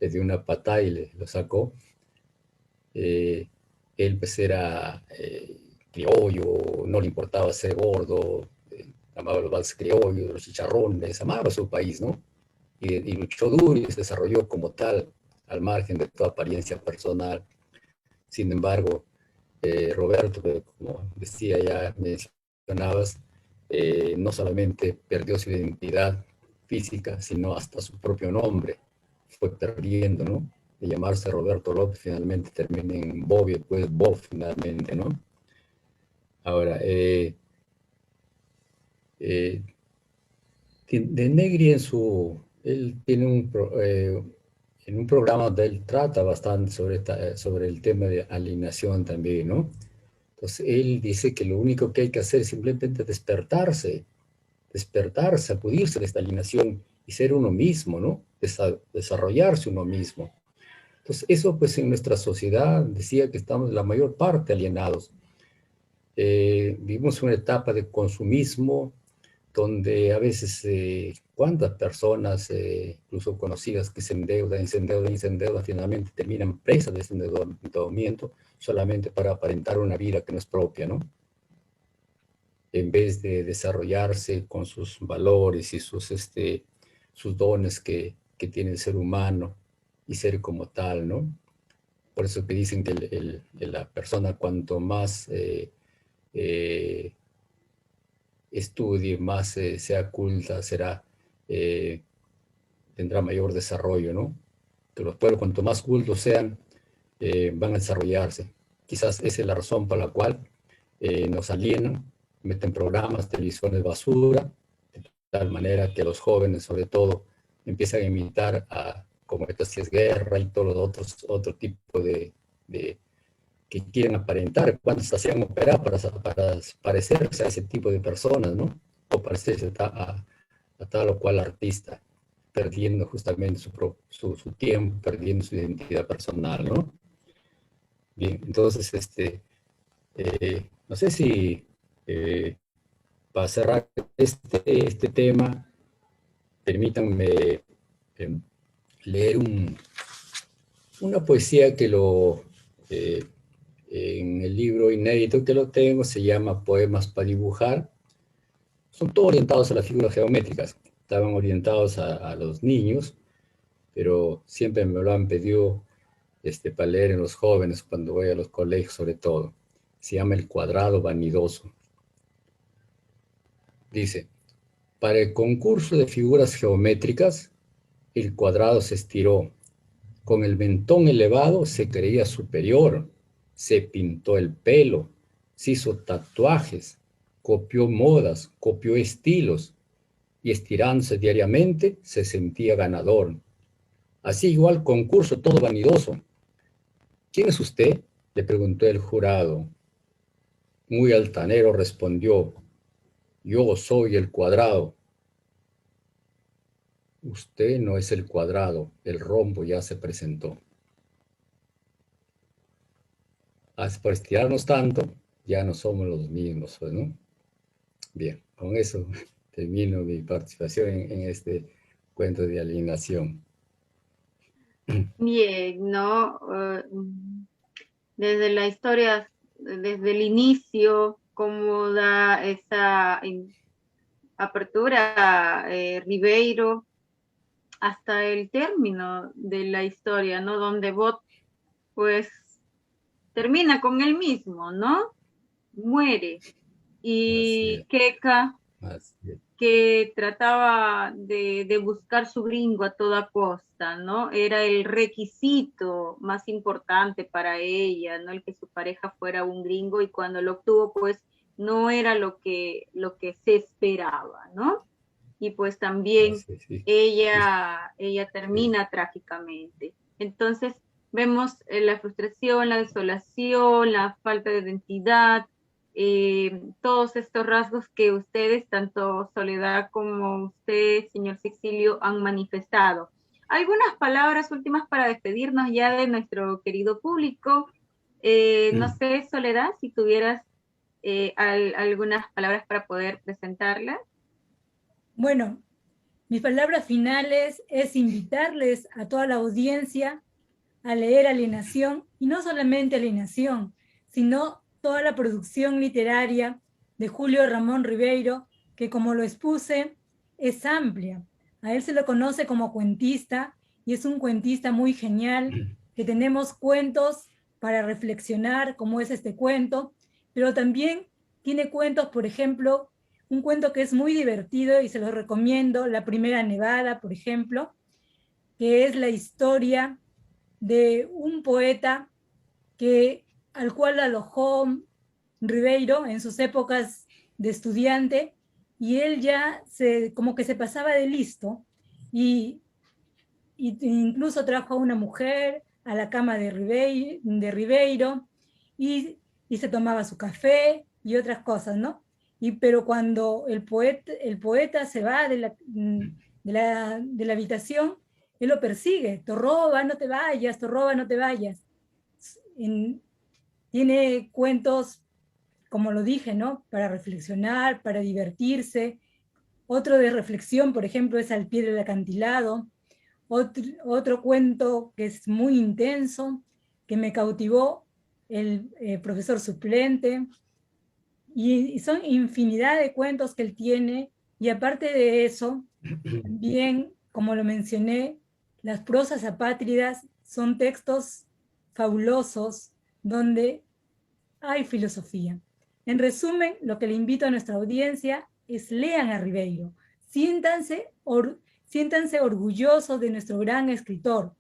Le dio una patada y lo sacó. Él pues era criollo, no le importaba ser gordo, amaba los valses criollos, los chicharrones, amaba su país, ¿no? Y luchó duro y se desarrolló como tal, al margen de toda apariencia personal. Sin embargo, Roberto, como decía, ya mencionabas, no solamente perdió su identidad física, sino hasta su propio nombre fue perdiendo, ¿no? De llamarse Roberto López, finalmente termina en Bob y después Bob, finalmente, ¿no? Ahora, de Negri él tiene en un programa donde él trata bastante sobre el tema de alienación también, ¿no? Entonces, él dice que lo único que hay que hacer es simplemente despertarse, sacudirse de esta alienación y ser uno mismo, ¿no? Desarrollarse uno mismo. Entonces, eso pues en nuestra sociedad decía que estamos la mayor parte alienados. Vivimos una etapa de consumismo donde a veces cuántas personas, incluso conocidas, que se endeudan, finalmente terminan presas de ese endeudamiento solamente para aparentar una vida que no es propia, ¿no? En vez de desarrollarse con sus valores y sus dones que tiene el ser humano y ser como tal, ¿no? Por eso que dicen que la persona cuanto más estudie, más sea culta, tendrá mayor desarrollo, ¿no? Que los pueblos cuanto más cultos sean, van a desarrollarse. Quizás esa es la razón por la cual nos alienan, meten programas, televisiones basura, de tal manera que los jóvenes, sobre todo, empiezan a imitar como esta si es guerra y todos los otro tipo que quieren aparentar, cuando se hacían operar para parecerse a ese tipo de personas, ¿no? O parecerse a tal o cual artista, perdiendo justamente su tiempo, perdiendo su identidad personal, ¿no? Bien, entonces, no sé si para cerrar este tema, permítanme leer una poesía que en el libro inédito que lo tengo, se llama Poemas para dibujar. Son todos orientados a las figuras geométricas. Estaban orientados a los niños, pero siempre me lo han pedido para leer en los jóvenes cuando voy a los colegios, sobre todo. Se llama El cuadrado vanidoso. Dice, para el concurso de figuras geométricas, el cuadrado se estiró. Con el mentón elevado se creía superior. Se pintó el pelo, se hizo tatuajes, copió modas, copió estilos y estirándose diariamente se sentía ganador. Así igual concurso todo vanidoso. ¿Quién es usted?, le preguntó el jurado. Muy altanero respondió, yo soy el cuadrado. Usted no es el cuadrado, el rombo ya se presentó. Por estirarnos tanto, ya no somos los mismos, ¿no? Bien, con eso termino mi participación en este cuento de alienación. Bien, ¿no? Desde la historia, desde el inicio, cómo da esa apertura Ribeiro hasta el término de la historia, ¿no? Donde Bot, pues, termina con él mismo, ¿no? Muere. Así Y es, Keka, así es. que trataba de buscar su gringo a toda costa, ¿no? Era el requisito más importante para ella, ¿no? El que su pareja fuera un gringo, y cuando lo obtuvo, pues no era lo que se esperaba, ¿no? Y pues también Así es, sí. ella Sí. termina trágicamente. Entonces vemos la frustración, la desolación, la falta de identidad, todos estos rasgos que ustedes, tanto Soledad como usted, señor Cecilio, han manifestado. Algunas palabras últimas para despedirnos ya de nuestro querido público. No sé, Soledad, si tuvieras algunas palabras para poder presentarlas. Bueno, mis palabras finales es invitarles a toda la audiencia a leer Alienación, y no solamente Alienación, sino toda la producción literaria de Julio Ramón Ribeiro, que como lo expuse, es amplia. A él se lo conoce como cuentista, y es un cuentista muy genial, que tenemos cuentos para reflexionar, como es este cuento, pero también tiene cuentos, por ejemplo, un cuento que es muy divertido y se lo recomiendo, La Primera Nevada, por ejemplo, que es la historia de un poeta al cual alojó Ribeiro en sus épocas de estudiante, y él ya como que se pasaba de listo, y incluso trajo a una mujer a la cama de Ribeiro, y, y se tomaba su café y otras cosas, ¿no? Pero cuando el poeta se va de la habitación, él lo persigue: Torroba, no te vayas, Torroba, no te vayas. En, Tiene cuentos, como lo dije, ¿no? Para reflexionar, para divertirse. Otro de reflexión, por ejemplo, es Al pie del acantilado. Otro cuento que es muy intenso, que me cautivó, el profesor suplente. Y son infinidad de cuentos que él tiene. Y aparte de eso, también, como lo mencioné, las prosas apátridas son textos fabulosos donde hay filosofía. En resumen, lo que le invito a nuestra audiencia es: lean a Ribeiro, siéntanse orgullosos de nuestro gran escritor.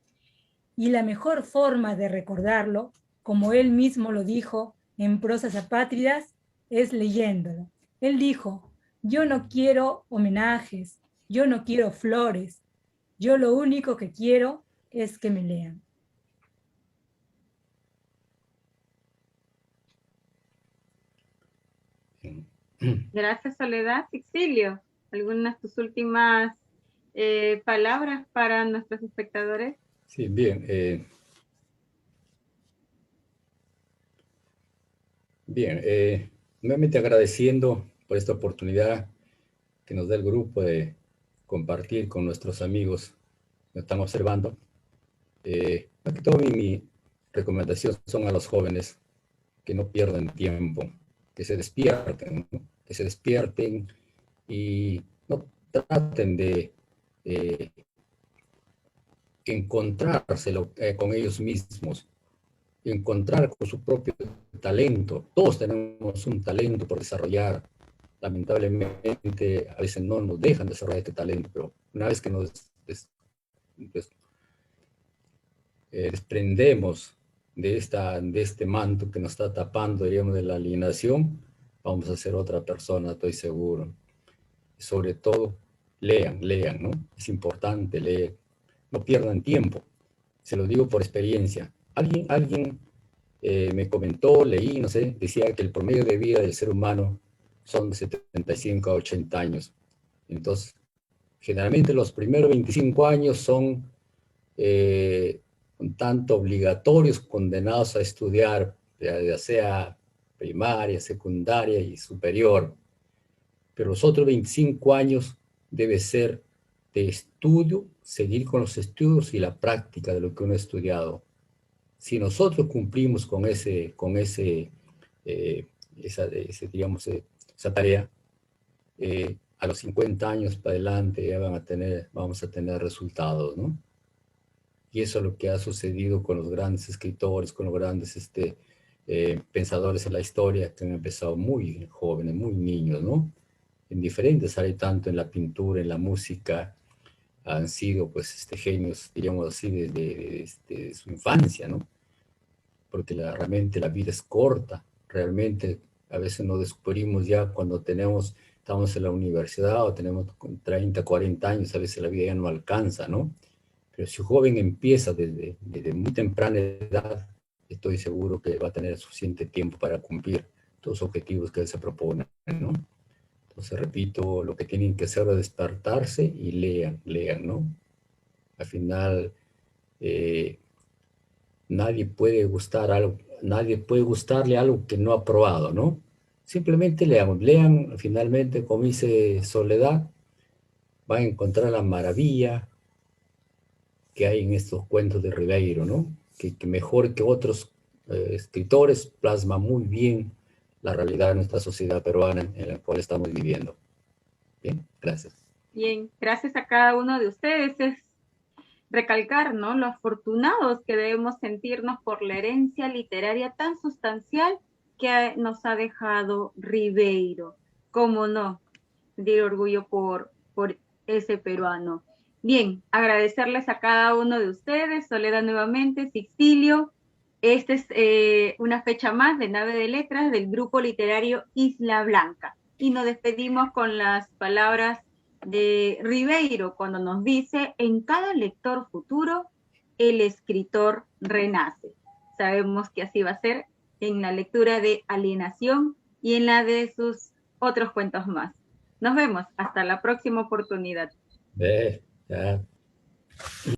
Y la mejor forma de recordarlo, como él mismo lo dijo en Prosas Apátridas, es leyéndolo. Él dijo: yo no quiero homenajes, yo no quiero flores, yo lo único que quiero es que me lean. Gracias, Soledad. Exilio, ¿algunas de tus últimas palabras para nuestros espectadores? Sí, bien. Bien, nuevamente agradeciendo por esta oportunidad que nos da el grupo de compartir con nuestros amigos que están observando. Más que todo mi recomendación son a los jóvenes que no pierdan tiempo, que se despierten, ¿no? Que se despierten y no traten de encontrárselo con ellos mismos, encontrar con su propio talento. Todos tenemos un talento por desarrollar. Lamentablemente, a veces no nos dejan desarrollar este talento, pero una vez que nos desprendemos de este manto que nos está tapando, diríamos, de la alienación, vamos a ser otra persona, estoy seguro. Y sobre todo, lean, ¿no? Es importante leer. No pierdan tiempo. Se lo digo por experiencia. Alguien me comentó, leí, no sé, decía que el promedio de vida del ser humano son de 75 a 80 años. Entonces, generalmente los primeros 25 años son un tanto obligatorios, condenados a estudiar, ya sea primaria, secundaria y superior. Pero los otros 25 años debe ser de estudio, seguir con los estudios y la práctica de lo que uno ha estudiado. Si nosotros cumplimos con digamos, esa tarea, a los 50 años para adelante ya vamos a tener resultados, ¿no? Y eso es lo que ha sucedido con los grandes escritores, con los grandes pensadores en la historia, que han empezado muy jóvenes, muy niños, ¿no? En diferentes áreas, tanto en la pintura, en la música, han sido, pues, genios, diríamos así, desde su infancia, ¿no? Porque realmente la vida es corta, realmente a veces nos descubrimos ya cuando estamos en la universidad o tenemos 30, 40 años, a veces la vida ya no alcanza, ¿no? Pero si un joven empieza desde muy temprana edad, estoy seguro que va a tener suficiente tiempo para cumplir todos los objetivos que él se propone, ¿no? Entonces, repito, lo que tienen que hacer es despertarse y lean, ¿no? Al final, nadie puede gustarle algo que no ha probado, ¿no? Simplemente lean, finalmente, como dice Soledad, van a encontrar la maravilla que hay en estos cuentos de Ribeiro, ¿no? Que mejor que otros escritores plasma muy bien la realidad de nuestra sociedad peruana en la cual estamos viviendo. Bien, gracias. Bien, gracias a cada uno de ustedes. Es recalcar, ¿no?, lo afortunados que debemos sentirnos por la herencia literaria tan sustancial que nos ha dejado Ribeiro. ¿Cómo no? De orgullo por ese peruano. Bien, agradecerles a cada uno de ustedes, Soledad nuevamente, Sixtilio. Esta es una fecha más de Nave de Letras del grupo literario Isla Blanca. Y nos despedimos con las palabras de Ribeiro cuando nos dice: en cada lector futuro, el escritor renace. Sabemos que así va a ser en la lectura de Alienación y en la de sus otros cuentos más. Nos vemos hasta la próxima oportunidad. Ya.